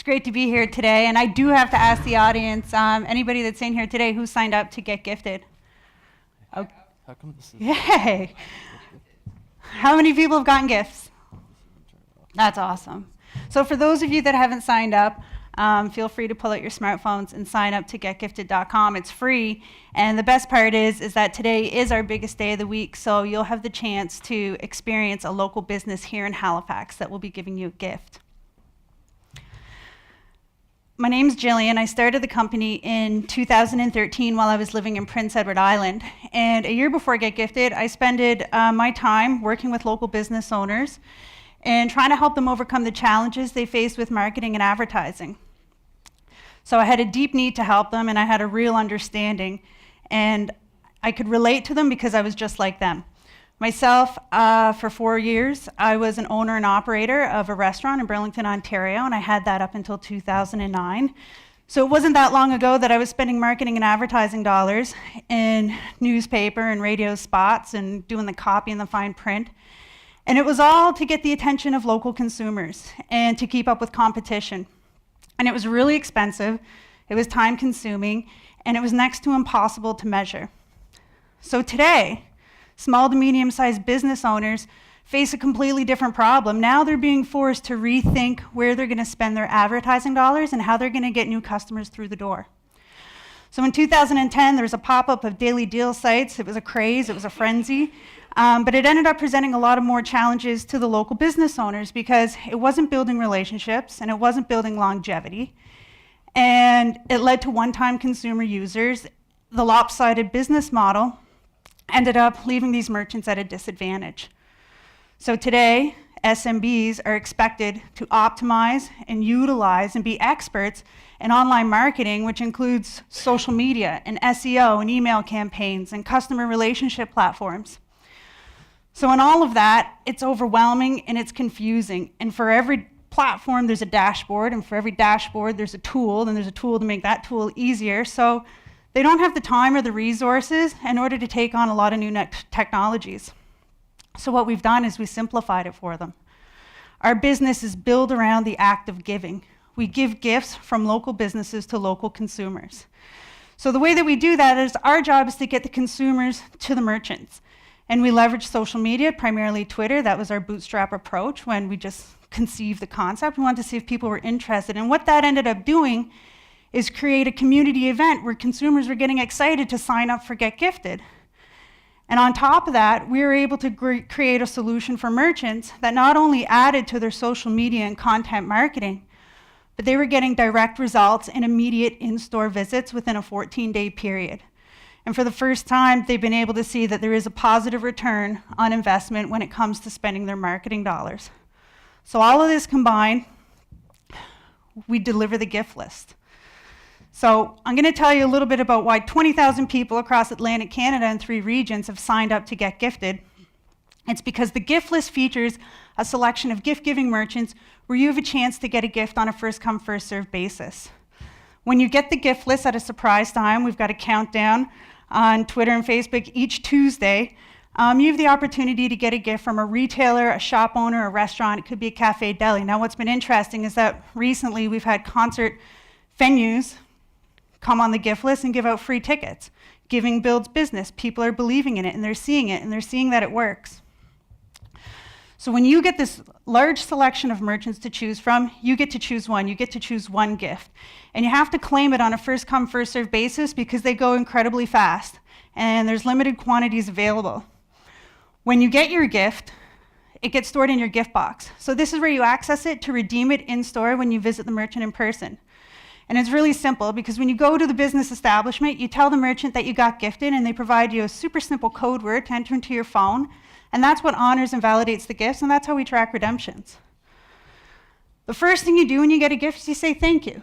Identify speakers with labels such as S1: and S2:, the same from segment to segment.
S1: great to be here today, and I do have to ask the audience, anybody that's in here today, who signed up to get gifted?
S2: How come this is...
S1: Yay! How many people have gotten gifts? That's awesome. So for those of you that haven't signed up, feel free to pull out your smartphones and sign up to GetGifted.com. It's free, and the best part is that today is our biggest day of the week, so you'll have the chance to experience a local business here in Halifax that will be giving you a gift. My name's Jillian. I started the company in 2013 while I was living in Prince Edward Island. And a year before Get Gifted, I spent my time working with local business owners and trying to help them overcome the challenges they faced with marketing and advertising. So I had a deep need to help them, and I had a real understanding. And I could relate to them because I was just like them. Myself, for 4 years, I was an owner and operator of a restaurant in Burlington, Ontario, and I had that up until 2009. So it wasn't that long ago that I was spending marketing and advertising dollars in newspaper and radio spots and doing the copy and the fine print. And it was all to get the attention of local consumers and to keep up with competition. And it was really expensive, it was time-consuming, and it was next to impossible to measure. So today, small to medium-sized business owners face a completely different problem. Now they're being forced to rethink where they're going to spend their advertising dollars and how they're going to get new customers through the door. So in 2010, there was a pop-up of daily deal sites. It was a craze, it was a frenzy, but it ended up presenting a lot of more challenges to the local business owners because it wasn't building relationships and it wasn't building longevity, and it led to one-time consumer users. The lopsided business model ended up leaving these merchants at a disadvantage. So today, SMBs are expected to optimize and utilize and be experts in online marketing, which includes social media and SEO and email campaigns and customer relationship platforms. So in all of that, it's overwhelming and it's confusing. And for every platform, there's a dashboard, and for every dashboard, there's a tool, and there's a tool to make that tool easier. So they don't have the time or the resources in order to take on a lot of new technologies. So what we've done is we simplified it for them. Our business is built around the act of giving. We give gifts from local businesses to local consumers. So the way that we do that is our job is to get the consumers to the merchants. And we leverage social media, primarily Twitter. That was our bootstrap approach when we just conceived the concept. We wanted to see if people were interested. And what that ended up doing is create a community event where consumers were getting excited to sign up for Get Gifted. And on top of that, we were able to create a solution for merchants that not only added to their social media and content marketing, but they were getting direct results and immediate in-store visits within a 14-day period. And for the first time, they've been able to see that there is a positive return on investment when it comes to spending their marketing dollars. So all of this combined, we deliver the gift list. So I'm going to tell you a little bit about why 20,000 people across Atlantic Canada and 3 regions have signed up to Get Gifted. It's because the gift list features a selection of gift-giving merchants where you have a chance to get a gift on a first-come, first-served basis. When you get the gift list at a surprise time, we've got a countdown on Twitter and Facebook each Tuesday. You have the opportunity to get a gift from a retailer, a shop owner, a restaurant. It could be a cafe deli. Now, what's been interesting is that recently we've had concert venues come on the gift list and give out free tickets. Giving builds business. People are believing in it, and they're seeing that it works. So when you get this large selection of merchants to choose from, you get to choose one. You get to choose one gift. And you have to claim it on a first-come, first-served basis because they go incredibly fast, and there's limited quantities available. When you get your gift, it gets stored in your gift box. So this is where you access it to redeem it in-store when you visit the merchant in person. And it's really simple because when you go to the business establishment, you tell the merchant that you got gifted, and they provide you a super simple code word to enter into your phone, and that's what honors and validates the gifts, and that's how we track redemptions. The first thing you do when you get a gift is you say thank you.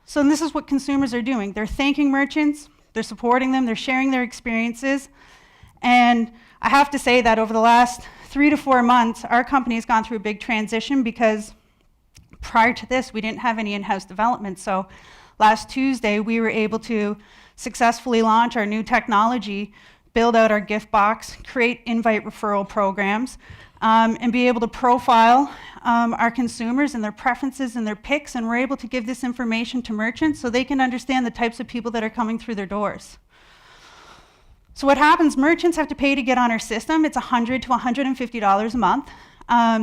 S1: So this is what consumers are doing. They're thanking merchants, they're supporting them, they're sharing their experiences, and I have to say that over the last 3 to 4 months, our company has gone through a big transition because prior to this, we didn't have any in-house development. So last Tuesday, we were able to successfully launch our new technology, build out our gift box, create invite referral programs, and be able to profile our consumers and their preferences and their picks, and we're able to give this information to merchants so they can understand the types of people that are coming through their doors. So what happens, merchants have to pay to get on our system. It's $100 to $150 a month.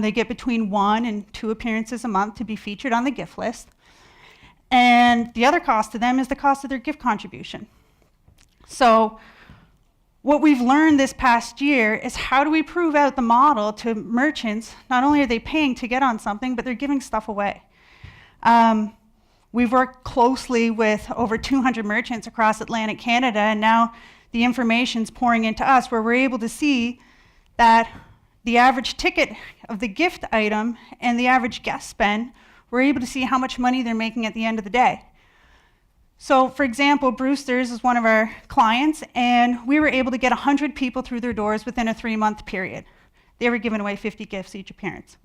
S1: They get between 1 and 2 appearances a month to be featured on the gift list. And the other cost to them is the cost of their gift contribution. So what we've learned this past year is how do we prove out the model to merchants? Not only are they paying to get on something, but they're giving stuff away. We've worked closely with over 200 merchants across Atlantic Canada, and now the information's pouring into us where we're able to see that the average ticket of the gift item and the average guest spend, we're able to see how much money they're making at the end of the day. So for example, Brewster's is one of our clients, and we were able to get 100 people through their doors within a 3-month period. They were giving away 50 gifts each appearance.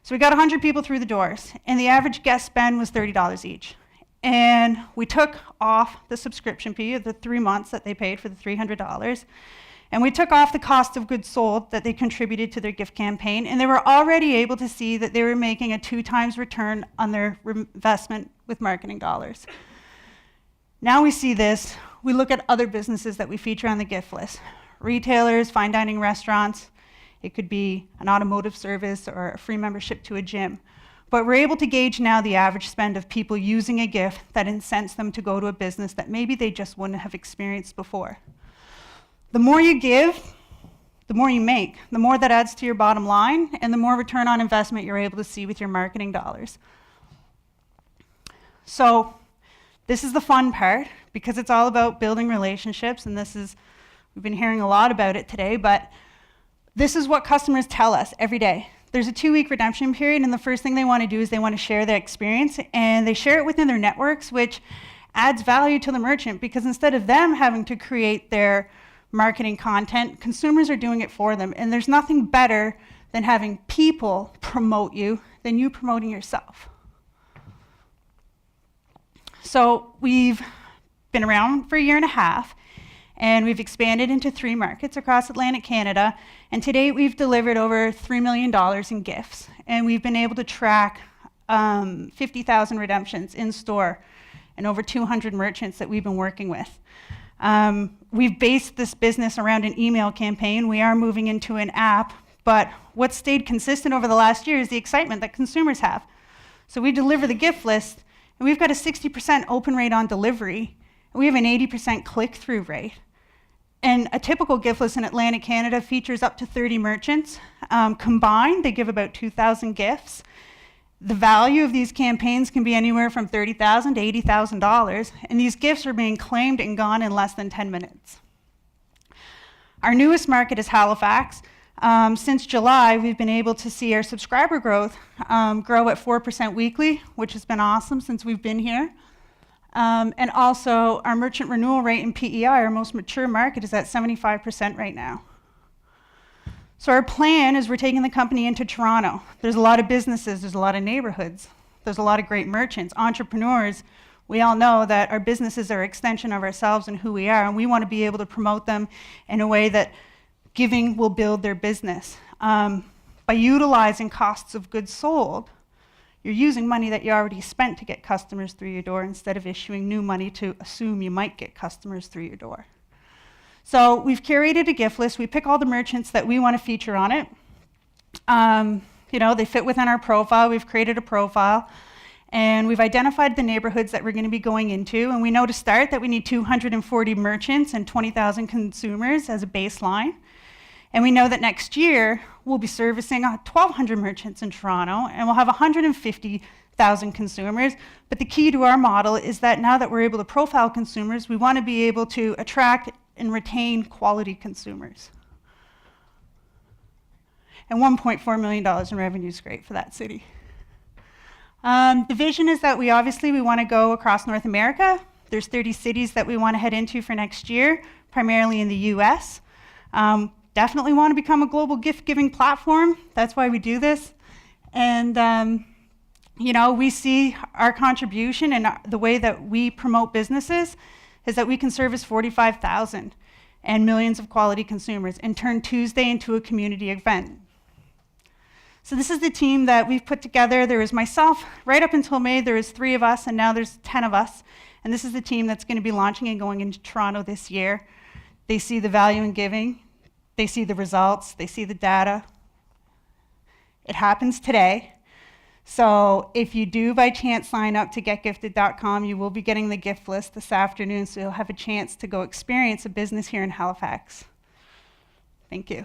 S1: So we got 100 people through the doors, and the average guest spend was $30 each. And we took off the subscription fee of the 3 months that they paid for the $300, and we took off the cost of goods sold that they contributed to their gift campaign, and they were already able to see that they were making a 2 times return on their investment with marketing dollars. Now we see this, we look at other businesses that we feature on the gift list. Retailers, fine dining restaurants, it could be an automotive service or a free membership to a gym. But we're able to gauge now the average spend of people using a gift that incents them to go to a business that maybe they just wouldn't have experienced before. The more you give, the more you make. The more that adds to your bottom line, and the more return on investment you're able to see with your marketing dollars. So this is the fun part, because it's all about building relationships, and we've been hearing a lot about it today, but this is what customers tell us every day. There's a 2-week redemption period, and the first thing they want to do is they want to share their experience, and they share it within their networks, which adds value to the merchant, because instead of them having to create their marketing content, consumers are doing it for them, and there's nothing better than having people promote you than you promoting yourself. So we've been around for a year and a half, and we've expanded into 3 markets across Atlantic Canada, and to date we've delivered over $3 million in gifts, and we've been able to track 50,000 redemptions in store and over 200 merchants that we've been working with. We've based this business around an email campaign. We are moving into an app, but what stayed consistent over the last year is the excitement that consumers have. So we deliver the gift list, and we've got a 60% open rate on delivery, and we have an 80% click-through rate. And a typical gift list in Atlantic Canada features up to 30 merchants. Combined, they give about 2,000 gifts. The value of these campaigns can be anywhere from $30,000 to $80,000, and these gifts are being claimed and gone in less than 10 minutes. Our newest market is Halifax. Since July, we've been able to see our subscriber growth grow at 4% weekly, which has been awesome since we've been here. And also, our merchant renewal rate in PEI, our most mature market, is at 75% right now. So our plan is we're taking the company into Toronto. There's a lot of businesses, there's a lot of neighborhoods, there's a lot of great merchants, entrepreneurs. We all know that our businesses are an extension of ourselves and who we are, and we want to be able to promote them in a way that giving will build their business. By utilizing costs of goods sold, you're using money that you already spent to get customers through your door instead of issuing new money to assume you might get customers through your door. So we've curated a gift list. We pick all the merchants that we want to feature on it. They fit within our profile. We've created a profile, and we've identified the neighborhoods that we're going to be going into, and we know to start that we need 240 merchants and 20,000 consumers as a baseline. And we know that next year we'll be servicing 1,200 merchants in Toronto, and we'll have 150,000 consumers. But the key to our model is that now that we're able to profile consumers, we want to be able to attract and retain quality consumers. And $1.4 million in revenue is great for that city. The vision is that we want to go across North America. There's 30 cities that we want to head into for next year, primarily in the US. Definitely want to become a global gift-giving platform. That's why we do this. And we see our contribution and the way that we promote businesses is that we can service 45,000 and millions of quality consumers and turn Tuesday into a community event. So this is the team that we've put together. There was myself, right up until May, there was 3 of us, and now there's 10 of us. And this is the team that's going to be launching and going into Toronto this year. They see the value in giving. They see the results. They see the data. It happens today. So if you do by chance sign up to getgifted.com, you will be getting the gift list this afternoon, so you'll have a chance to go experience a business here in Halifax. Thank you.